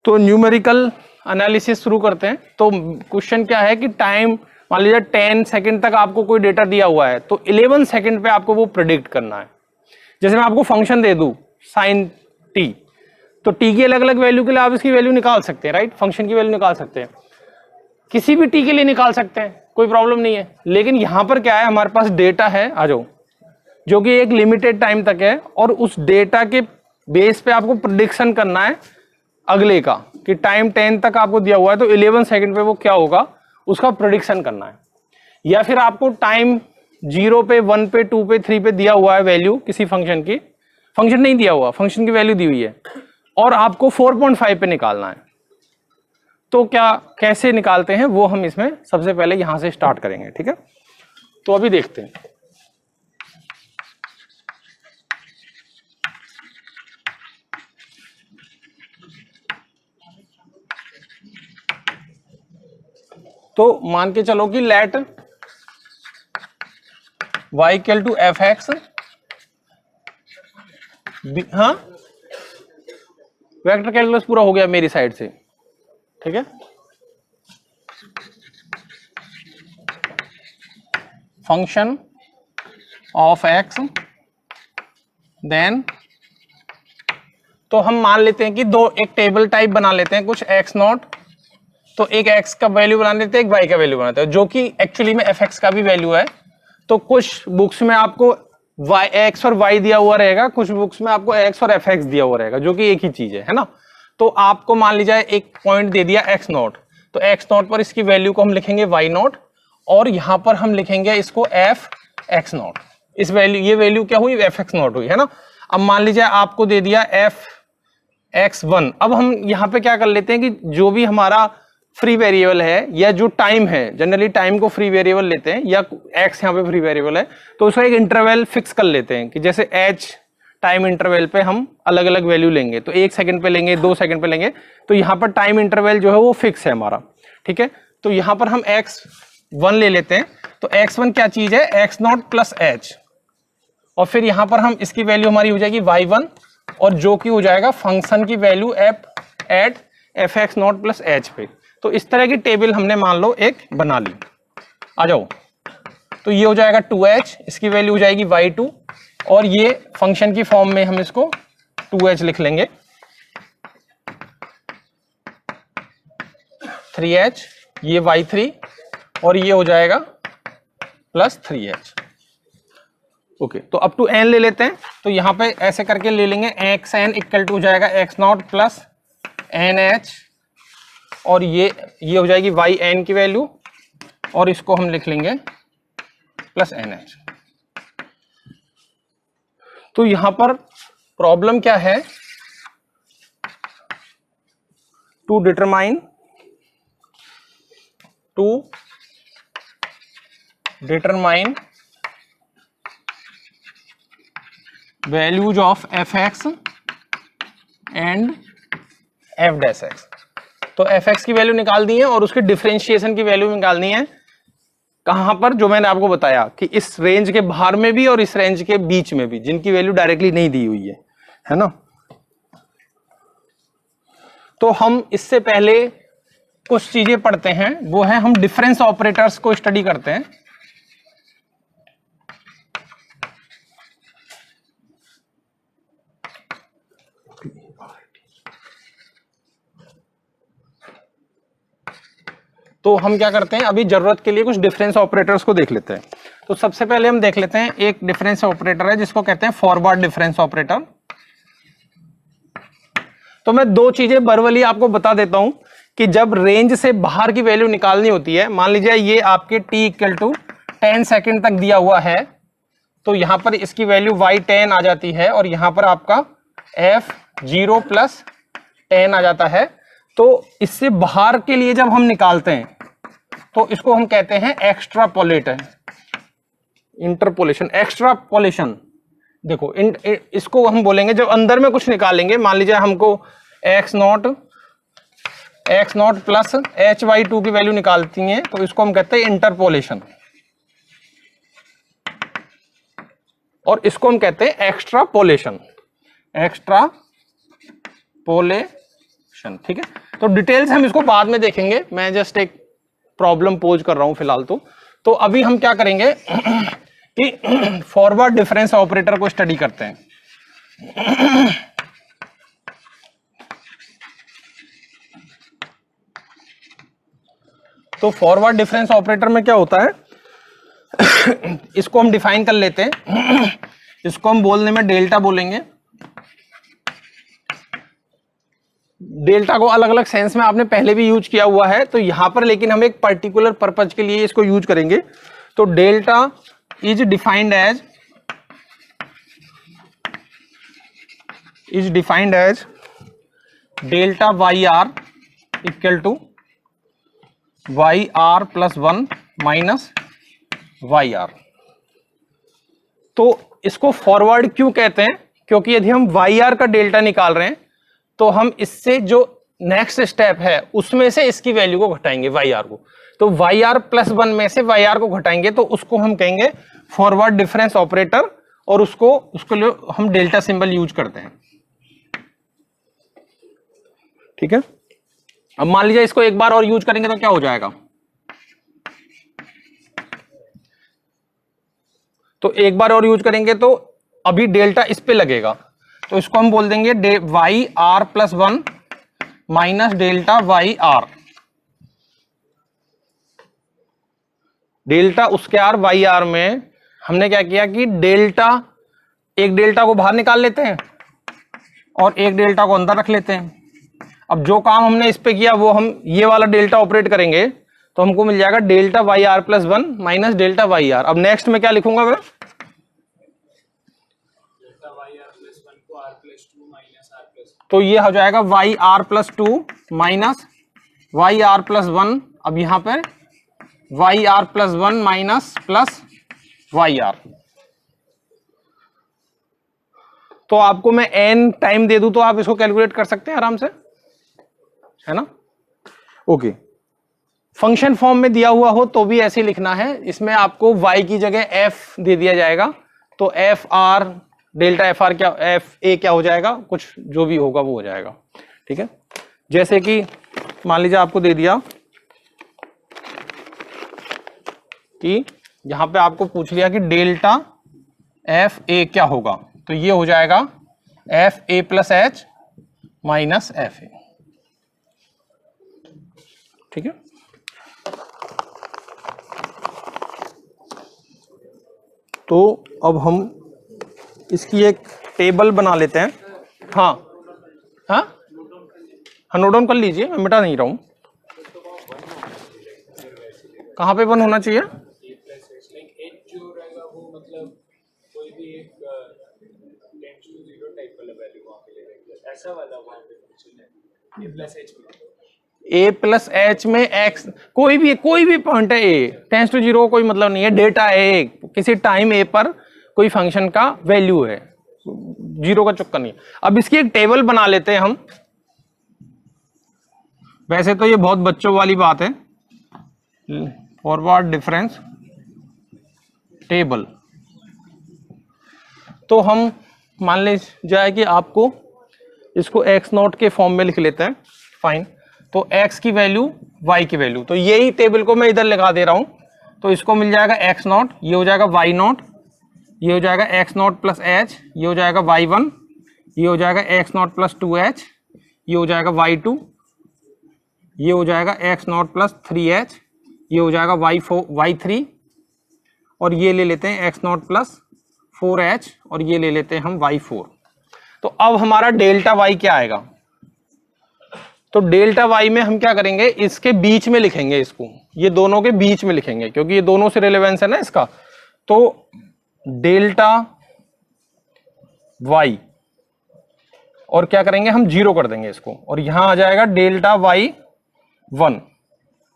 तो numerical analysis शुरू करते हैं। तो क्वेश्चन क्या है कि टाइम मान लीजिए 10 सेकंड तक आपको कोई डेटा दिया हुआ है, तो 11 सेकंड पे आपको वो प्रेडिक्ट करना है। जैसे मैं आपको फंक्शन दे दूं साइन टी, तो टी की अलग अलग वैल्यू के लिए आप इसकी वैल्यू निकाल सकते हैं, राइट, फंक्शन की वैल्यू निकाल सकते हैं, किसी भी टी के लिए निकाल सकते हैं, कोई प्रॉब्लम नहीं है। लेकिन यहां पर क्या है, हमारे पास डेटा है, आ जाओ, जो कि एक लिमिटेड टाइम तक है, और उस डेटा के बेस पे आपको प्रेडिक्शन करना है अगले का, कि टाइम 10 तक आपको दिया हुआ है तो 11 सेकंड पे वो क्या होगा उसका प्रेडिक्शन करना है। या फिर आपको टाइम 0 पे 1 पे 2 पे 3 पे दिया हुआ है वैल्यू किसी फंक्शन की, फंक्शन नहीं दिया हुआ, फंक्शन की वैल्यू दी हुई है, और आपको 4.5 पे निकालना है। तो क्या कैसे निकालते हैं वो हम इसमें सबसे पहले यहां से स्टार्ट करेंगे, ठीक है। तो अभी देखते हैं। तो मान के चलो कि let y equal to f x, हाँ वेक्टर कैलकुलस पूरा हो गया मेरी साइड से, ठीक है। फंक्शन ऑफ एक्स, देन तो हम मान लेते हैं कि एक टेबल टाइप बना लेते हैं, कुछ एक्स नॉट, तो एक एक्स का वैल्यू बना लेते हैं, एक वाई का वैल्यू बनाते हैं, जो कि एक्चुअली में एफ एक्स का भी वैल्यू है। तो कुछ बुक्स में आपको वाई एक्स और वाई दिया हुआ रहेगा, कुछ बुक्स में आपको एक्स और एफ एक्स दिया हुआ रहेगा, जो कि एक ही चीज है ना। तो आपको मान लीजिए एक पॉइंट दे दिया एक्स नॉट, तो एक्स नॉट पर इसकी वैल्यू को हम लिखेंगे वाई नॉट, और यहां पर हम लिखेंगे इसको एफ एक्स नॉट। इस वैल्यू, ये वैल्यू क्या हुई, एफ एक्स नॉट हुई, है ना। अब मान लीजिए आपको दे दिया एफ एक्स वन। अब हम यहां पे क्या कर लेते हैं कि जो भी हमारा फ्री वेरिएबल है, या जो टाइम है, जनरली टाइम को फ्री वेरिएबल लेते हैं, या एक्स यहाँ पे फ्री वेरिएबल है, तो उसका एक इंटरवल फिक्स कर लेते हैं कि जैसे एच टाइम इंटरवल पे हम अलग अलग वैल्यू लेंगे, तो 1 सेकंड पे लेंगे, 2 सेकंड पे लेंगे, तो यहाँ पर टाइम इंटरवल जो है वो फिक्स है हमारा, ठीक है। तो यहाँ पर हम एक्स वन ले लेते हैं, तो एक्स वन क्या चीज है, एक्स नॉट प्लस एच, और फिर यहाँ पर हम इसकी वैल्यू हमारी हो जाएगी वाई वन, और जो कि हो जाएगा फंक्शन की value f at f x naught plus h पे। तो इस तरह की टेबल हमने मान लो एक बना ली, आ जाओ। तो ये हो जाएगा 2h, इसकी वैल्यू हो जाएगी y2, और ये फंक्शन की फॉर्म में हम इसको 2h लिख लेंगे, 3h, ये y3, और ये हो जाएगा प्लस 3h। ओके, तो अप टू n ले लेते हैं, तो यहां पे ऐसे करके ले लेंगे, xn इक्वल टू हो जाएगा x नॉट प्लस nh, और ये हो जाएगी yn की वैल्यू, और इसको हम लिख लेंगे प्लस nh। तो यहां पर प्रॉब्लम क्या है, to determine values of f x and f dash x. तो एफ एक्स की वैल्यू निकाल दी है, और उसके डिफरेंशिएशन की वैल्यू निकालनी है, कहां पर, जो मैंने आपको बताया कि इस रेंज के बाहर में भी और इस रेंज के बीच में भी, जिनकी वैल्यू डायरेक्टली नहीं दी हुई है ना। तो हम इससे पहले कुछ चीजें पढ़ते हैं, वो है हम डिफरेंस ऑपरेटर्स को स्टडी करते हैं। तो हम क्या करते हैं, अभी जरूरत के लिए कुछ डिफरेंस ऑपरेटर्स को देख लेते हैं। तो सबसे पहले हम देख लेते हैं, एक डिफरेंस ऑपरेटर है जिसको कहते हैं फॉरवर्ड डिफरेंस ऑपरेटर। तो मैं दो चीजें वर्बली आपको बता देता हूं कि जब रेंज से बाहर की वैल्यू निकालनी होती है, मान लीजिए ये आपके t इक्वल टू 10 सेकेंड तक दिया हुआ है, तो यहां पर इसकी वैल्यू y10 आ जाती है, और यहां पर आपका f0 प्लस 10 आ जाता है। तो इससे बाहर के लिए जब हम निकालते हैं, तो इसको हम कहते हैं एक्स्ट्रापोलेट, इंटरपोलेशन, एक्स्ट्रापोलेशन। देखो इसको हम बोलेंगे जब अंदर में कुछ निकालेंगे, मान लीजिए हमको एक्स नॉट प्लस hy2 की वैल्यू निकालती है, तो इसको हम कहते हैं इंटरपोलेशन, और इसको हम कहते हैं एक्स्ट्रापोलेशन, एक्स्ट्रापोलेशन। फंक्शन। ठीक है, तो डिटेल्स हम इसको बाद में देखेंगे, मैं जस्ट एक प्रॉब्लम पोज कर रहा हूं फिलहाल। तो अभी हम क्या करेंगे कि फॉरवर्ड डिफरेंस ऑपरेटर को स्टडी करते हैं। तो फॉरवर्ड डिफरेंस ऑपरेटर में क्या होता है, इसको हम डिफाइन कर लेते हैं। इसको हम बोलने में डेल्टा बोलेंगे। डेल्टा को अलग अलग सेंस में आपने पहले भी यूज किया हुआ है, तो यहां पर लेकिन हम एक पर्टिकुलर पर्पज के लिए इसको यूज करेंगे। तो delta is defined as delta y r equal to y r plus 1 minus y r. तो इसको फॉरवर्ड क्यों कहते हैं, क्योंकि यदि हम वाई आर का डेल्टा निकाल रहे हैं तो हम इससे जो नेक्स्ट स्टेप है उसमें से इसकी वैल्यू को घटाएंगे वाई आर को। तो वाई आर प्लस 1 में से वाई आर को घटाएंगे तो उसको हम कहेंगे फॉरवर्ड डिफरेंस ऑपरेटर, और उसको लिए हम डेल्टा सिंबल यूज करते हैं। ठीक है, अब मान लीजिए इसको एक बार और यूज करेंगे तो क्या हो जाएगा, तो एक बार और यूज करेंगे तो अभी डेल्टा इस पे लगेगा, तो इसको हम बोल देंगे y r plus 1 minus delta y r. Delta उसके आर वाई आर में हमने क्या किया कि एक डेल्टा को बाहर निकाल लेते हैं और एक डेल्टा को अंदर रख लेते हैं। अब जो काम हमने इस पे किया वो हम ये वाला डेल्टा ऑपरेट करेंगे तो हमको मिल जाएगा delta y r plus 1 minus delta y r. अब नेक्स्ट में क्या लिखूंगा मैं, तो ये हो जाएगा y r plus 2 minus y r plus 1। अब यहां पर y r plus 1 minus plus y r. तो आपको मैं n टाइम दे दूं तो आप इसको कैलकुलेट कर सकते हैं आराम से, है ना। ओके, फंक्शन फॉर्म में दिया हुआ हो तो भी ऐसे लिखना है। इसमें आपको y की जगह f दे दिया जाएगा, तो F R delta F R क्या एफ ए क्या हो जाएगा, कुछ जो भी होगा वो हो जाएगा। ठीक है, जैसे कि मान लीजिए आपको दे दिया कि यहां पे आपको पूछ लिया कि डेल्टा एफ ए क्या होगा, तो ये हो जाएगा F A plus H minus F A. ठीक है, तो अब हम इसकी एक टेबल बना लेते हैं। हाँ हाँ नोट डाउन कर लीजिए, मैं मिटा नहीं रहा हूं। कहाँ पे 1 होना चाहिए, ए प्लस एच में एक्स कोई भी पॉइंट है, ए टेंस टू 0 कोई मतलब नहीं है, डेटा है किसी टाइम ए पर कोई फंक्शन का वैल्यू है, 0 का चक्कर नहीं। अब इसकी एक टेबल बना लेते हैं हम। वैसे तो ये बहुत बच्चों वाली बात है, फॉरवर्ड डिफरेंस टेबल। तो हम मान ले जाए कि आपको इसको x नॉट के फॉर्म में लिख लेते हैं, फाइन। तो x की वैल्यू y की वैल्यू, तो यही टेबल को मैं इधर लगा दे रहा हूं, तो इसको मिल जाएगा x नॉट, ये हो जाएगा y नॉट, ये हो जाएगा x नॉट प्लस h, ये हो जाएगा y1, ये हो जाएगा x नॉट प्लस 2h, ये हो जाएगा y2, ये हो जाएगा x नॉट प्लस 3h, ये हो जाएगा y3, और ये ले लेते हैं x नॉट प्लस 4h, और ये ले लेते हैं हम y4। तो अब हमारा डेल्टा y क्या आएगा, तो डेल्टा y में हम क्या करेंगे, इसके बीच में लिखेंगे, इसको ये दोनों के बीच में लिखेंगे क्योंकि ये दोनों से रिलेवेंस है ना इसका। तो डेल्टा y और क्या करेंगे हम 0 कर देंगे इसको, और यहां आ जाएगा डेल्टा y1,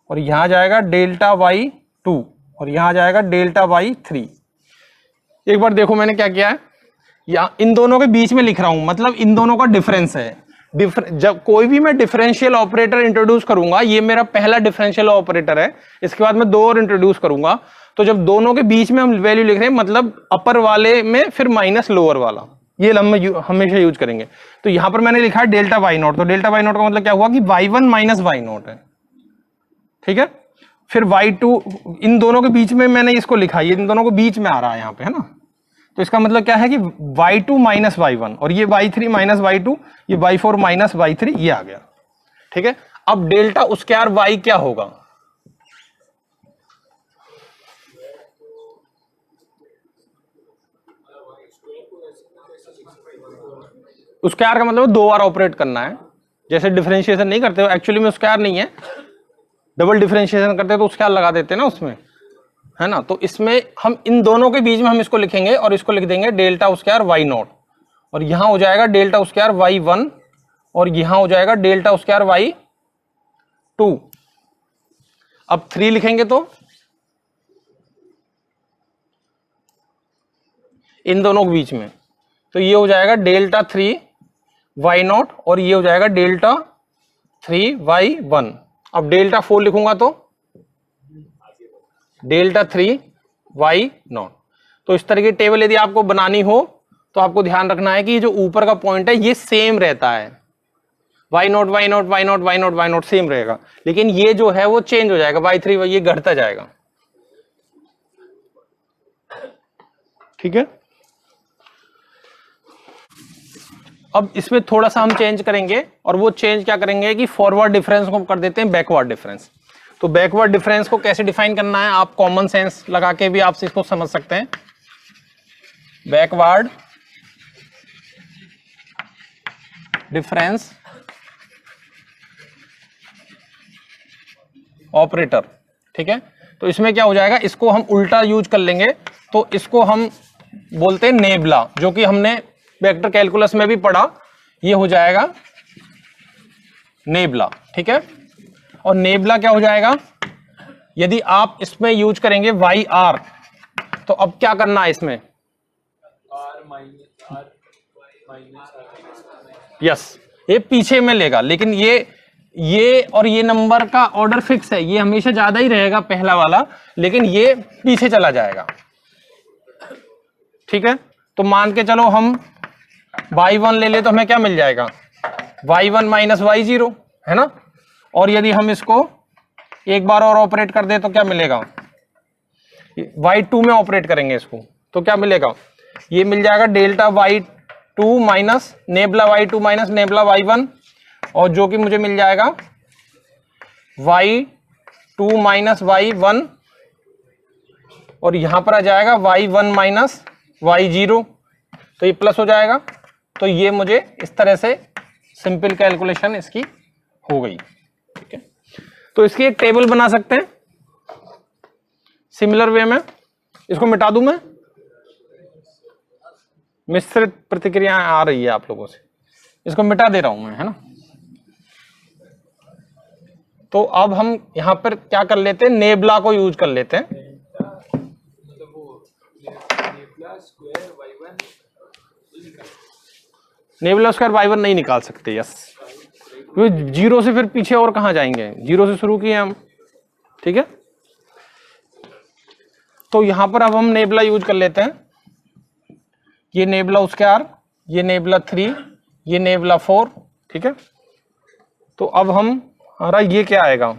और यहां आ जाएगा डेल्टा y2, और यहां आ जाएगा डेल्टा y3। एक बार देखो मैंने क्या किया है, या इन दोनों के बीच में लिख रहा हूं, मतलब इन दोनों का डिफरेंस है। जब कोई भी मैं डिफरेंशियल ऑपरेटर इंट्रोड्यूस करूंगा, ये मेरा पहला डिफरेंशियल ऑपरेटर है, इसके बाद मैं 2 और इंट्रोड्यूस करूंगा, तो जब दोनों के बीच में हम वैल्यू लिख रहे हैं मतलब अपर वाले में फिर माइनस लोअर वाला, ये हम हमेशा यूज करेंगे। तो यहां पर मैंने लिखा है डेल्टा वाई नॉट, तो डेल्टा वाई नॉट का मतलब क्या हुआ कि y1 माइनस वाई नॉट है, ठीक है। फिर y2, इन दोनों के बीच में मैंने इसको लिखा, ये इन दोनों के बीच में आ रहा है यहाँ पे, है ना। तो इसका मतलब क्या है कि y2 माइनस y1, और ये y3 माइनस y2, ये y4 माइनस y3, ये आ गया, ठीक है। अब डेल्टा उसके यार y क्या होगा, उसके यार का मतलब 2 बार ऑपरेट करना है। जैसे डिफरेंशिएशन नहीं करते हो, एक्चुअली में उसके यार नहीं है, डबल डिफरेंशिएशन करते हैं तो उसके यार लगा देते हैं ना उसमें, है ना। तो इसमें हम इन दोनों के बीच में हम इसको लिखेंगे और इसको लिख देंगे डेल्टा उसके यार वाई नॉट, और यहां हो जाएगा डेल्टा उसके यार वाई वन, और यहां हो जाएगा डेल्टा उसके यार वाई टू। अब 3 लिखेंगे तो इन दोनों के बीच में, तो ये हो जाएगा डेल्टा 3 वाई नॉट, और ये हो जाएगा डेल्टा 3 वाई वन। अब डेल्टा 4 लिखूंगा तो डेल्टा 3 वाई नॉट। तो इस तरह की टेबल यदि आपको बनानी हो तो आपको ध्यान रखना है कि जो ऊपर का पॉइंट है ये सेम रहता है, y naught y naught y naught y naught y naught same रहेगा, लेकिन ये जो है वो चेंज हो जाएगा, y3 ये घटता जाएगा, ठीक है। अब इसमें थोड़ा सा हम चेंज करेंगे, और वो चेंज क्या करेंगे कि फॉरवर्ड डिफरेंस को कर देते हैं बैकवर्ड डिफरेंस। तो बैकवर्ड डिफरेंस को कैसे डिफाइन करना है, आप कॉमन सेंस लगा के भी आप इसको समझ सकते हैं। बैकवर्ड डिफरेंस ऑपरेटर, ठीक है। तो इसमें क्या हो जाएगा, इसको हम उल्टा यूज कर लेंगे, तो इसको हम बोलते हैं नेबला, जो कि हमने वेक्टर कैलकुलस में भी पढ़ा, ये हो जाएगा नेबला, ठीक है। और नेबला क्या हो जाएगा, यदि आप इसमें यूज करेंगे वाई आर, तो अब क्या करना है इसमें, यस, ये पीछे में लेगा, लेकिन ये और ये नंबर का ऑर्डर फिक्स है, ये हमेशा ज्यादा ही रहेगा पहला वाला, लेकिन ये पीछे चला जाएगा, ठीक है। तो मान के चलो हम y1 ले ले तो हमें क्या मिल जाएगा, y1 माइनस y0, है ना। और यदि हम इसको एक बार और ऑपरेट कर दे तो क्या मिलेगा, y2 में ऑपरेट करेंगे इसको तो क्या मिलेगा, ये मिल जाएगा delta y2 minus nebula y2 minus nebula y1, और जो कि मुझे मिल जाएगा y2 माइनस y1, और यहां पर आ जाएगा y1 माइनस y0, तो ये प्लस हो जाएगा। तो ये मुझे इस तरह से सिंपल कैलकुलेशन इसकी हो गई, ठीक है। तो इसकी एक टेबल बना सकते हैं सिमिलर वे में, इसको मिटा दूं मैं, मिश्रित प्रतिक्रियाएं आ रही है आप लोगों से, इसको मिटा दे रहा हूं मैं, है ना। तो अब हम यहां पर क्या कर लेते हैं, नेबला को यूज कर लेते हैं। नेबला स्क्वायर y1 नहीं निकाल सकते, यस, जीरो से फिर पीछे और कहां जाएंगे, जीरो से शुरू किए हम, ठीक है। तो यहां पर अब हम नेबला यूज कर लेते हैं, ये नेबला स्क्वायर, ये नेबला 3, ये नेबला 4, ठीक है। तो अब हम हमारा ये क्या आएगा,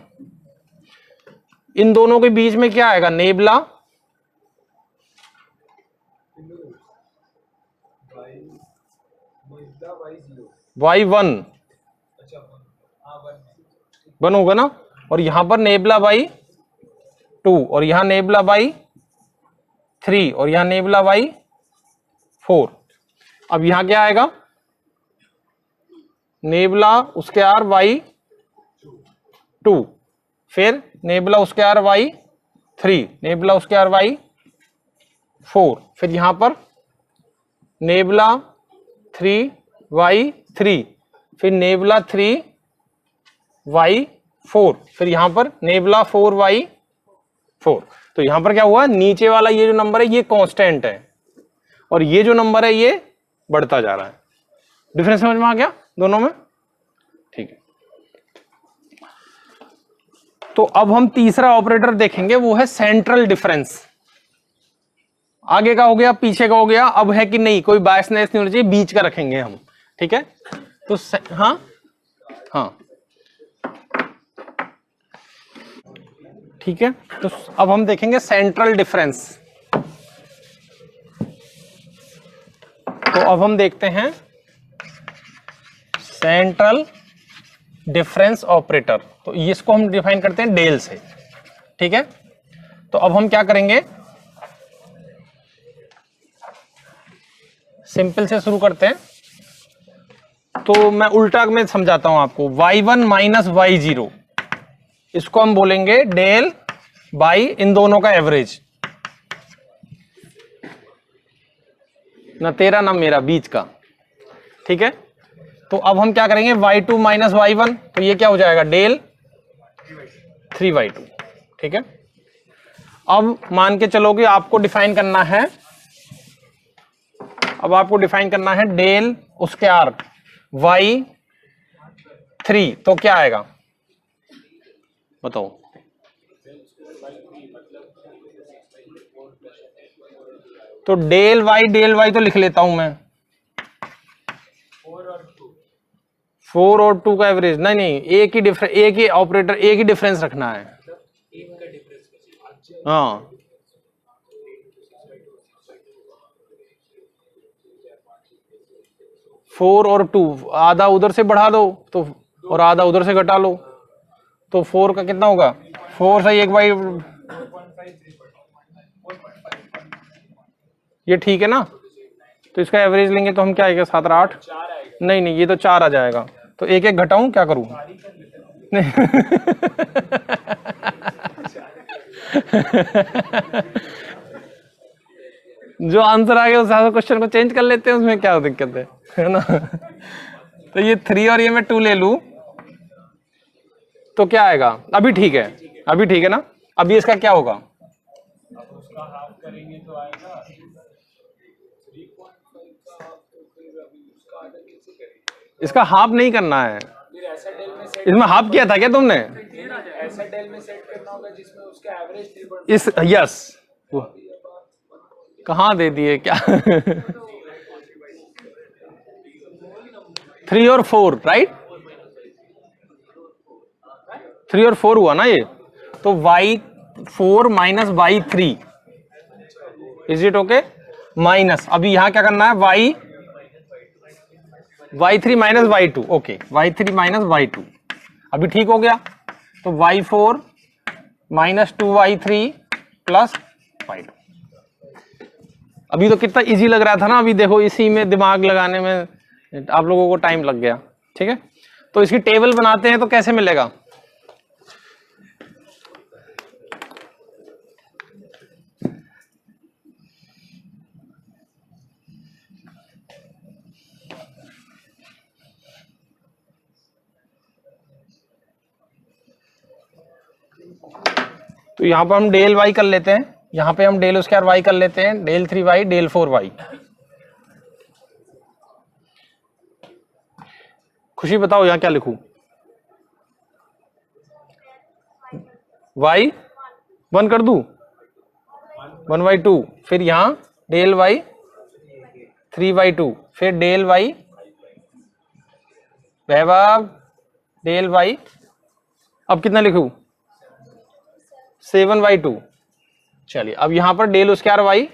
इन दोनों के बीच में क्या आएगा, नेबला y1 वन होगा ना, और यहां पर नेबला y2, और यहां नेबला y3, और यहां नेबला y4। अब यहां क्या आएगा, नेबला उसके आर y2, फिर नेबला उसके आर y3, नेबला उसके आर y4, फिर यहां पर नेबला 3y3, फिर नेबला 3y4, फिर यहां पर नेबला 4y4। तो यहां पर क्या हुआ, नीचे वाला ये जो नंबर है ये कांस्टेंट है, और ये जो नंबर है ये बढ़ता जा रहा है। डिफरेंस समझ में आ गया दोनों में, ठीक है। तो अब हम तीसरा ऑपरेटर देखेंगे, वो है सेंट्रल डिफरेंस। आगे का हो गया, पीछे का हो गया, अब है कि नहीं कोई बायसनेस नहीं होना चाहिए, बीच का रखेंगे हम, ठीक है। तो हाँ हाँ ठीक है। तो अब हम देखेंगे सेंट्रल डिफरेंस। तो अब हम देखते हैं सेंट्रल डिफरेंस ऑपरेटर। तो इसको हम डिफाइन करते हैं डेल से, ठीक है। तो अब हम क्या करेंगे, सिंपल से शुरू करते हैं। तो मैं उल्टा में समझाता हूं आपको, y1 माइनस y0, इसको हम बोलेंगे डेल बाई इन दोनों का एवरेज, ना तेरा ना मेरा, बीच का, ठीक है। तो अब हम क्या करेंगे, y2 माइनस y1, तो ये क्या हो जाएगा, डेल 3y2, ठीक है। अब मान के चलो कि आपको डिफाइन करना है, अब आपको डिफाइन करना है डेल उसके आर y3, तो क्या आएगा बताओ। तो डेल y तो लिख लेता हूं मैं, 4 और 2 का एवरेज, नहीं नहीं, एक ही डिफरेंस, एक ही ऑपरेटर, एक ही डिफरेंस रखना है। हाँ, फोर और टू, आधा उधर से बढ़ा दो तो, और आधा उधर से घटा लो, तो 4 का कितना होगा, 4 से 1 बाई, ये ठीक है ना। तो इसका एवरेज लेंगे तो हम क्या आएगा, 7 और 8, नहीं नहीं, ये तो 4 आ जाएगा। तो एक एक घटाऊं, क्या करूं, नहीं जो आंसर आ गया उस क्वेश्चन को चेंज कर लेते हैं, उसमें क्या दिक्कत है ना। तो ये 3 और ये मैं 2 ले लूं तो क्या आएगा, अभी ठीक है, अभी ठीक है ना। अभी इसका क्या होगा, इसका हाफ नहीं करना है, इसमें हाफ किया था क्या तुमने, ऐसा डेल में सेट करना होगा जिसमें उसका एवरेज इस, यस, कहाँ दे दिए क्या 3 और 4, राइट, 3 और 4 हुआ ना ये। तो y4 minus y3, is it okay, minus, अभी यहां क्या करना है, y3 minus y2, okay, y3 minus y2, अभी ठीक हो गया। तो y4 minus 2y3 plus y2, अभी तो कितना इजी लग रहा था ना, अभी देखो इसी में दिमाग लगाने में आप लोगों को टाइम लग गया, ठीक है। तो इसकी टेबल बनाते हैं तो कैसे मिलेगा, तो यहां पर हम डेल वाई कर लेते हैं, यहां पे हम डेल स्क्वायर वाई कर लेते हैं, डेल 3y डेल 4y। खुशी बताओ यहां क्या लिखूं, y 1 कर दूं, 1/2, फिर यहां डेल y 3/2, फिर डेल y, वैभव डेल y, अब कितना लिखूं, 7/2। चलिए अब यहां पर डेल स्क्वायर y,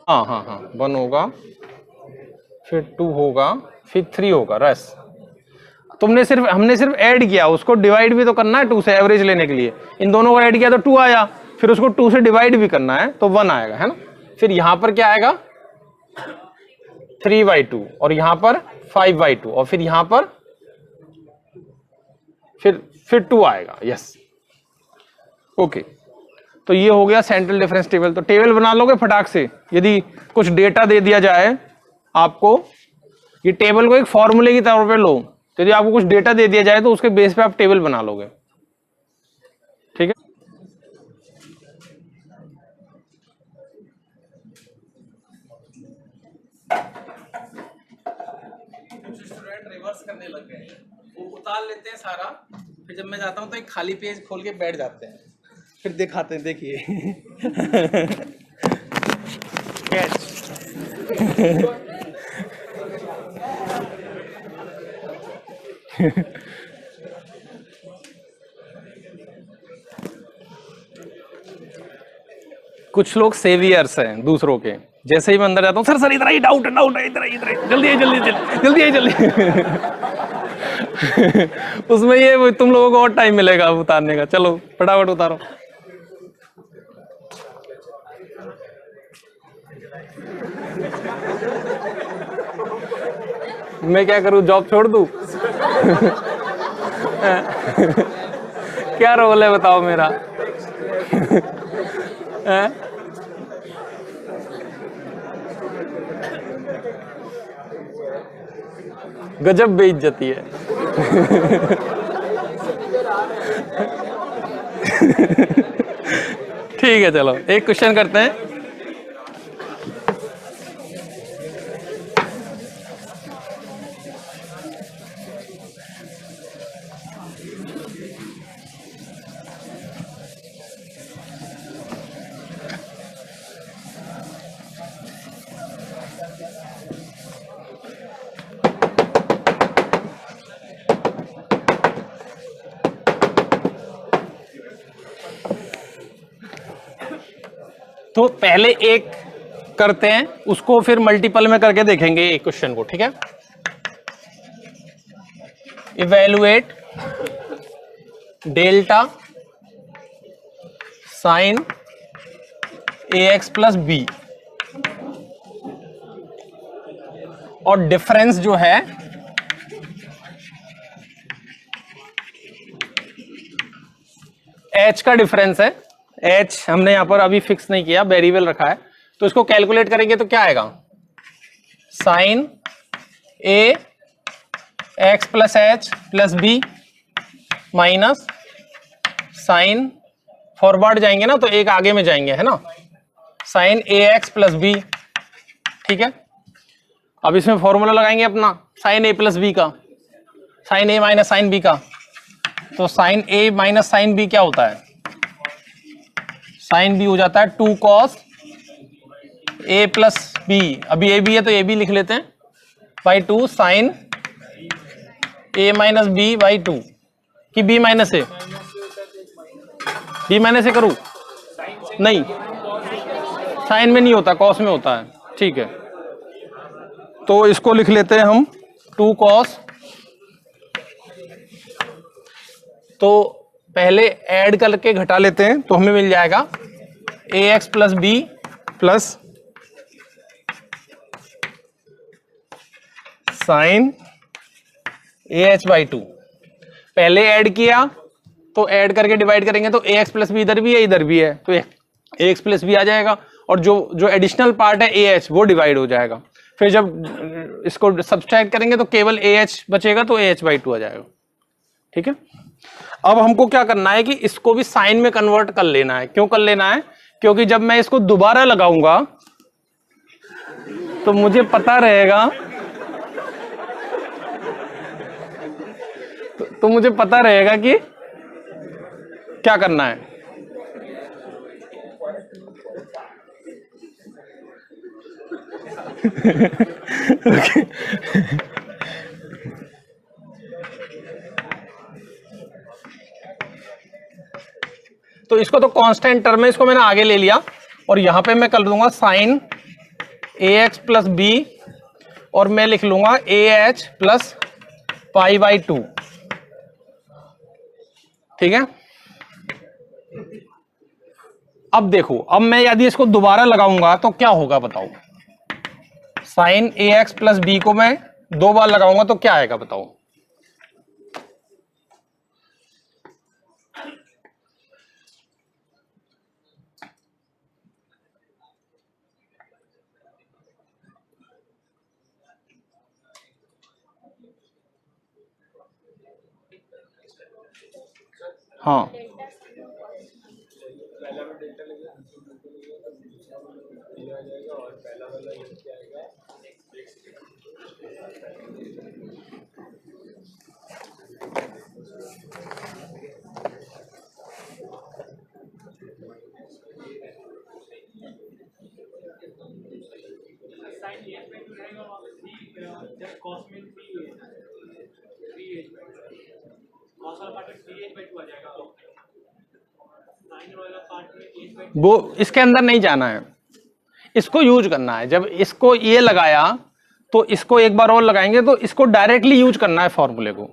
हाँ हाँ हाँ, 1 होगा, फिर 2 होगा, फिर 3 होगा, रस हमने सिर्फ ऐड किया, उसको डिवाइड भी तो करना है 2 से एवरेज लेने के लिए, इन दोनों को ऐड किया तो 2 आया, फिर उसको 2 से डिवाइड भी करना है तो 1 आएगा, है ना। फिर यहां पर क्या आएगा, 3/2, और यहां पर 5/2, और फिर यहां पर फिर 2 आएगा, यस, ओके। तो ये हो गया सेंट्रल डिफरेंस टेबल। तो टेबल बना लोगे फटाक से, यदि कुछ डेटा दे दिया जाए आपको, ये टेबल को एक फॉर्मूले की तौर पे लो, तो यदि आपको कुछ डेटा दे दिया जाए तो उसके बेस पे आप टेबल बना लोगे, ठीक है। रिवर्स करने लग गए, वो उतार लेते हैं सारा, फिर जब मैं जाता हूँ तो एक खाली पेज खोल के बैठ जाते हैं, फिर दिखाते हैं देखिए कैच। कुछ लोग सेवियर्स हैं दूसरों के, जैसे ही मैं अंदर जाता हूँ, सर सर इधर ही डाउट है इधर ही जल्दी है जल्दी उसमें ये तुम लोगों को और टाइम मिलेगा उतारने का, चलो फटाफट उतारो। मैं क्या करूं, जॉब छोड़ दूं? क्या रोल है बताओ मेरा? गजब बेइज्जती है। ठीक है चलो एक क्वेश्चन करते हैं। तो पहले एक करते हैं, उसको फिर मल्टीपल में करके देखेंगे एक क्वेश्चन को, ठीक है? Evaluate delta sine ax plus b, और डिफरेंस जो है h का डिफरेंस है, h हमने यहां पर अभी फिक्स नहीं किया, वेरिएबल रखा है, तो इसको कैलकुलेट करेंगे तो क्या आएगा? Sine A X plus H plus B minus sine, forward जाएंगे ना तो एक आगे में जाएंगे, है ना, sine A X plus B, ठीक है? अब इसमें फॉर्मूला लगाएंगे अपना साइन ए प्लस बी का, साइन ए माइनस साइन बी का, तो साइन ए माइनस साइन बी क्या होता है? साइन बी हो जाता है 2 cos ए प्लस बी, अभी ए बी है तो ए बी लिख लेते हैं, by 2 sine A minus b by 2, कि b minus a, b minus a करूं? नहीं, साइन में नहीं होता, कॉस में होता है, ठीक है? तो इसको लिख लेते हैं हम 2 cos, तो पहले ऐड करके घटा लेते हैं तो हमें मिल जाएगा A X plus B plus sine A H by 2, पहले ऐड किया तो ऐड करके डिवाइड करेंगे तो ए एक्स प्लस बी इधर भी है इधर भी है, तो ए एक्स प्लस बी आ जाएगा, और जो एडिशनल पार्ट है ए एच वो डिवाइड हो जाएगा, फिर जब इसको सब्सट्रैक्ट करेंगे तो केवल ए एच बचेगा, तो ए एच बाई 2 आ जाएगा, ठीक है? अब हमको क्या करना है कि इसको भी साइन में कन्वर्ट कर लेना है। क्यों कर लेना है? क्योंकि जब मैं इसको दोबारा लगाऊंगा तो मुझे पता रहेगा, तो मुझे पता रहेगा कि क्या करना है। okay. तो इसको तो कांस्टेंट टर्म है, इसको मैंने आगे ले लिया, और यहां पे मैं कर दूंगा sign A X plus b, और मैं लिख लूंगा A H plus pi by 2, ठीक है? अब देखो, अब मैं यदि इसको दोबारा लगाऊंगा तो क्या होगा बताओ? Sign A X plus B को मैं 2 बार लगाऊंगा तो क्या आएगा बताओ? हाँ, कॉस में 3h कॉस वाला पार्ट में 3h/2 आ जाएगा, साइन वाला पार्ट में h/2। वो इसके अंदर नहीं जाना है, इसको यूज करना है। जब इसको ये लगाया तो इसको एक बार और लगाएंगे, तो इसको डायरेक्टली यूज करना है फॉर्मूले को,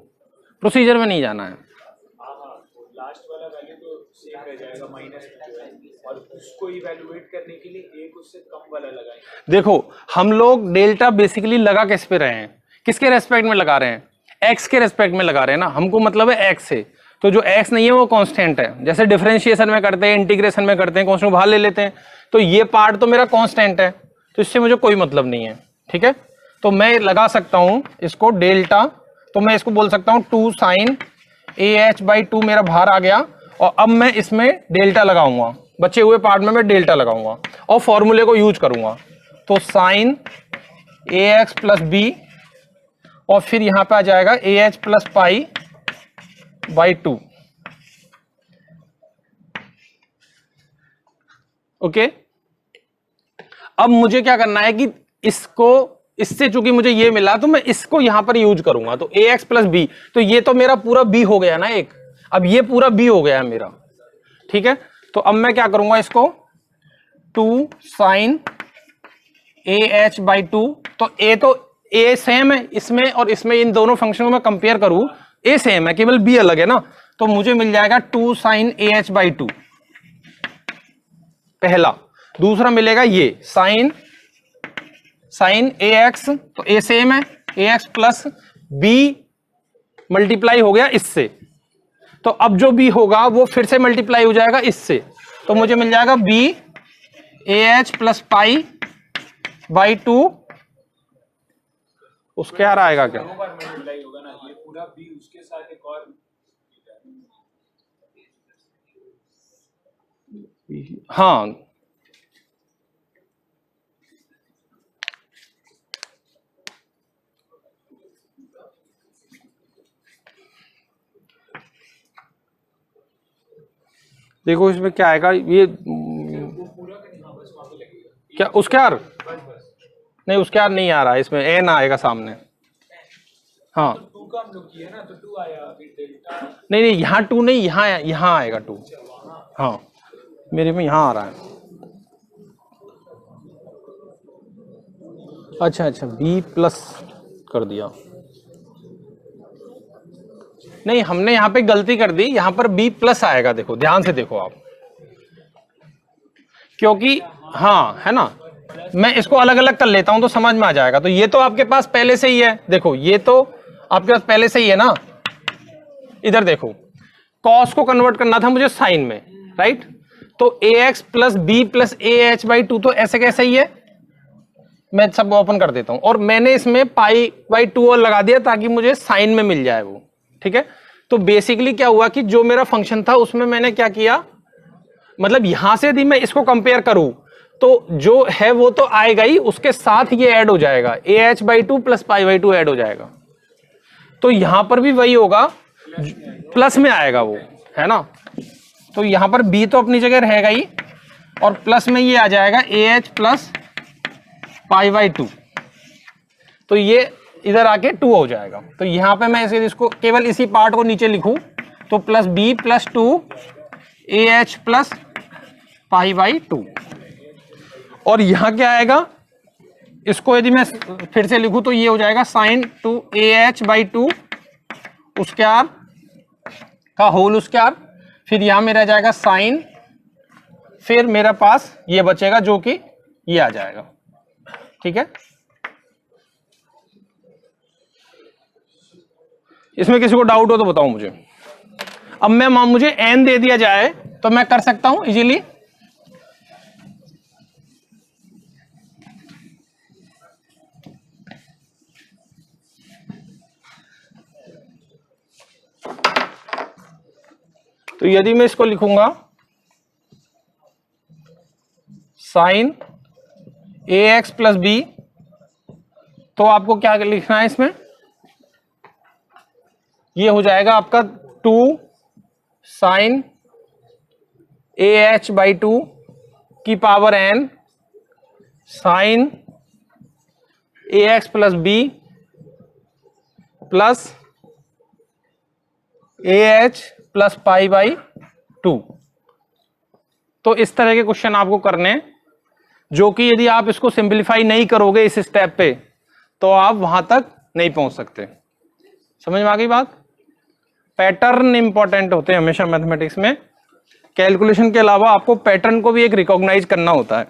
प्रोसीजर में नहीं जाना है। लास्ट वाला वैल्यू तो सेम रह जाएगा माइनस में जो है, और उसको इवैल्यूएट करने के लिए एक उससे कम वाला लगाएंगे। देखो हम लोग डेल्टा बेसिकली लगा किस पे रहे हैं, किसके रेस्पेक्ट में लगा रहे हैं, एक्स के रेस्पेक्ट में लगा रहे हैं ना, हमको मतलब है एक्स से। तो जो एक्स नहीं है वो कांस्टेंट है, जैसे डिफरेंशिएशन में करते हैं, इंटीग्रेशन में करते हैं, कांस्टेंट बाहर ले लेते हैं, तो ये पार्ट तो मेरा कांस्टेंट है, तो इससे मुझे कोई मतलब नहीं है। ठीक है, तो मैं लगा सकता हूं इसको डेल्टा, तो मैं इसको बोल सकता हूं 2 sin AH/2 मेरा बाहर आ गया, और अब मैं इसमें डेल्टा लगाऊंगा, बचे हुए पार्ट में मैं डेल्टा लगाऊंगा और फॉर्मूले को यूज करूंगा। तो sin AX + B, और फिर यहां पे आ जाएगा AH + π/2। ओके, अब मुझे क्या करना है कि इसको, इससे चूंकि मुझे ये मिला तो मैं इसको यहां पर यूज करूंगा, तो AX + B, तो ये तो मेरा पूरा B हो गया ना एक, अब ये पूरा B हो गया है मेरा। ठीक है, तो अब मैं क्या करूंगा इसको 2 sin AH/2, तो A सेम है इसमें और इसमें, इन दोनों फंक्शन को मैं कंपेयर करूं, A सेम है, केवल B अलग है ना, तो मुझे मिल जाएगा 2 sin AH/2 पहला। दूसरा मिलेगा ये sin AX, तो A सेम है, AX + B मल्टीप्लाई हो गया इससे, तो अब जो B होगा वो फिर से मल्टीप्लाई हो जाएगा इससे, तो मुझे मिल जाएगा B AH + π/2, उसके यार आएगा क्या, दो बार मल्टीप्लाई होगा ना, ये पूरा B उसके साथ एक और, हाँ देखो इसमें क्या आएगा, ये क्या उसके यार, नहीं उसके यार नहीं आ रहा है, इसमें एन आएगा सामने। हाँ 2 का हम लोग किए ना, तो 2 आया, अभी डेल्टा नहीं नहीं, यहाँ 2 नहीं, यहाँ आएगा 2। हाँ मेरे में यहाँ आ रहा है, अच्छा B प्लस कर दिया, नहीं हमने यहाँ पे गलती कर दी, यहाँ पर B प्लस आएगा, देखो ध्यान से देखो आप, क्योंकि हाँ है ना, मैं इसको अलग अलग कर लेता हूं तो समझ में आ जाएगा। तो ये तो आपके पास पहले से ही है, देखो ये तो आपके पास पहले से ही है ना, इधर देखो कॉस को कन्वर्ट करना था मुझे साइन में, राइट, तो AX + B + AH/2 तो ऐसे कैसे ही है, मैं सब ओपन कर देता हूं, और मैंने इसमें π/2 और लगा दिया ताकि मुझे साइन में मिल जाए वो। ठीक है, तो बेसिकली क्या हुआ कि जो मेरा फंक्शन था उसमें मैंने क्या किया, मतलब यहां से यदि मैं इसको कंपेयर करूं तो जो है वो तो आएगा ही, उसके साथ ये ऐड हो जाएगा, AH/2 + π/2 ऐड हो जाएगा, तो यहां पर भी वही होगा, प्लस में आएगा वो, है ना, तो यहां पर B तो अपनी जगह रहेगा ही, और प्लस में ये आ जाएगा AH + π/2, तो ये इधर आके 2 हो जाएगा। तो यहां पे मैं इसको केवल इसी पार्ट को नीचे लिखूं तो +B + 2 AH + π/2, और यहां क्या आएगा, इसको यदि मैं फिर से लिखूं तो ये हो जाएगा sin 2 AH/2 स्क्वायर का होल स्क्वायर, फिर यहां मेरा जाएगा साइन, फिर मेरे पास ये बचेगा जो कि ये आ जाएगा। ठीक है, इसमें किसी को डाउट हो तो बताओ मुझे। अब मैं मुझे n दे दिया जाए तो मैं कर सकता हूं इजीली, तो यदि मैं इसको लिखूंगा sin AX + B, तो आपको क्या लिखना है इसमें, ये हो जाएगा आपका 2 sin AH/2 की power n sin AX + B plus AH plus pi by 2। तो इस तरह के क्वेश्चन आपको करने हैं, जो कि यदि आप इसको सिंपलीफाई नहीं करोगे इस स्टेप पे तो आप वहां तक नहीं पहुंच सकते। समझ में आ गई बात? पैटर्न इंपॉर्टेंट होते हैं हमेशा मैथमेटिक्स में। कैलकुलेशन के अलावा आपको पैटर्न को भी एक रिकॉग्नाइज करना होता है।